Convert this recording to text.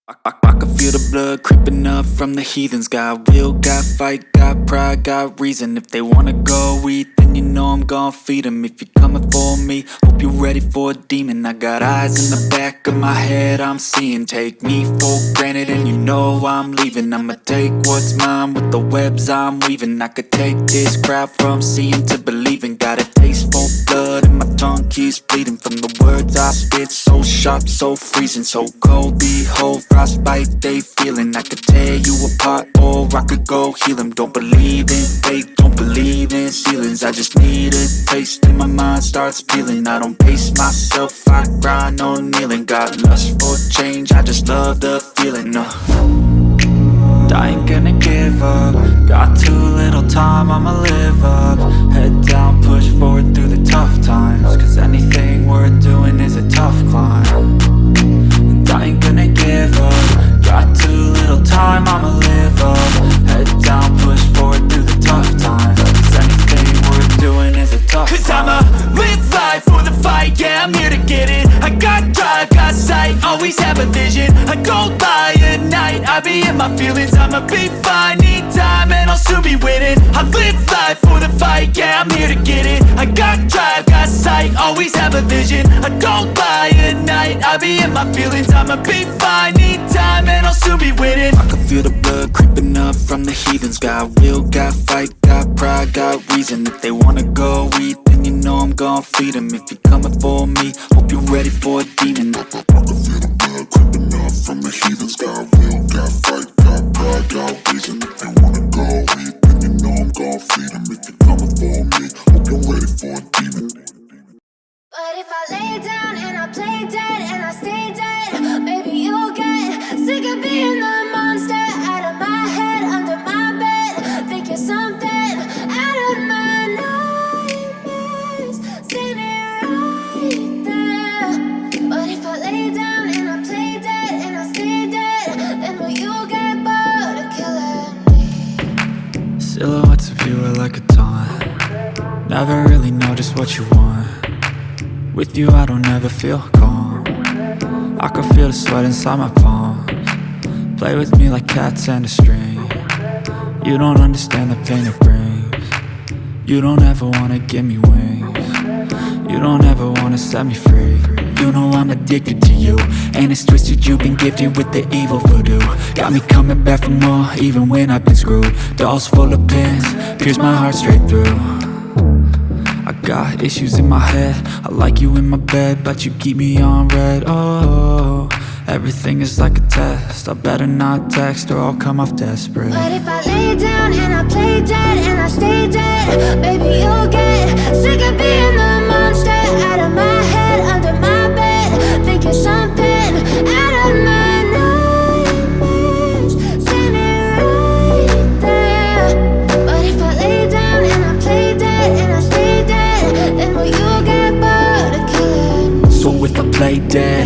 I can feel the blood creeping up from the heathens. Got will, got fight, got pride, got reason. If they wanna go eat, then you know I'm gon' feed them. If you're coming for me, hope you're ready for a demon. I got eyes in the back of my head, I'm seeing. Take me for granted and you know I'm leaving. I'ma take what's mine with the webs I'm weaving. I could take this crowd from seeing to believing. Got a taste for blood and my tongue keeps bleeding from the words I spit. So sharp, so freezing, so cold. Behold, frostbite they feeling. I could tear you apart or I could go heal them. Don't believe in fate, don't believe in ceilings. I just need a taste and my mind starts peeling. I don't pace myself, I grind on kneeling. Got lust for change, I just love the feeling. I ain't gonna give up. Got too little time, I'ma live up. Head down, push forward through the tough times. Cause anything worth doing is a tough climb. And I ain't gonna give up. Got too little time, I'ma live up. Head down, push forward through the tough times. Cause anything worth doing is a tough climb. Cause I'ma live life for the fight, yeah, I'm here to get it. I got drive, got sight, always have a vision. I go by at night, I be in my feelings. I'ma be fine, need time, and I'll soon be winning. I live life for the fight, yeah, I'm here to get it. I got drive, got sight, always have a vision. I go by at night, I be in my feelings. I'ma be fine, need time, and I'll soon be winning. I can feel the blood creeping up from the heathens. Got will, got fight, got pride, got reason. If they wanna go eat, then you know I'm gon' feed them. If you're coming for me, hope you're ready for a demon. I can feel the blood creeping up from the heathens. Got will, got fight, got pride, got reason. If they wanna go eat, then you know I'm gon' feed them. If you're coming for me, hope you're ready for a demon. But if I lay down and I play dead and I stay dead, maybe you'll get sick of being the monster out of my head, under my bed. Think you're something out of my nightmares, standing right there. But if I lay down and I play dead and I stay dead, then will you get bored of killing me? Silhouettes of you are like a taunt. Never really know just what you want. With you I don't ever feel calm. I can feel the sweat inside my palms. Play with me like cats and a string. You don't understand the pain it brings. You don't ever wanna give me wings. You don't ever wanna set me free. You know I'm addicted to you, and it's twisted, you've been gifted with the evil voodoo. Got me coming back for more, even when I've been screwed. Dolls full of pins, pierce my heart straight through. I got issues in my head, I like you in my bed, but you keep me on red. Oh, everything is like a test. I better not text or I'll come off desperate. But if I lay down and I play dead and I stay dead, maybe you'll get sick of being the monster out of my head, under my bed. Think you're something out of my nightmares, standing right there. But if I lay down and I play dead and I stay dead, then will you get bored of killing me? So if I play dead,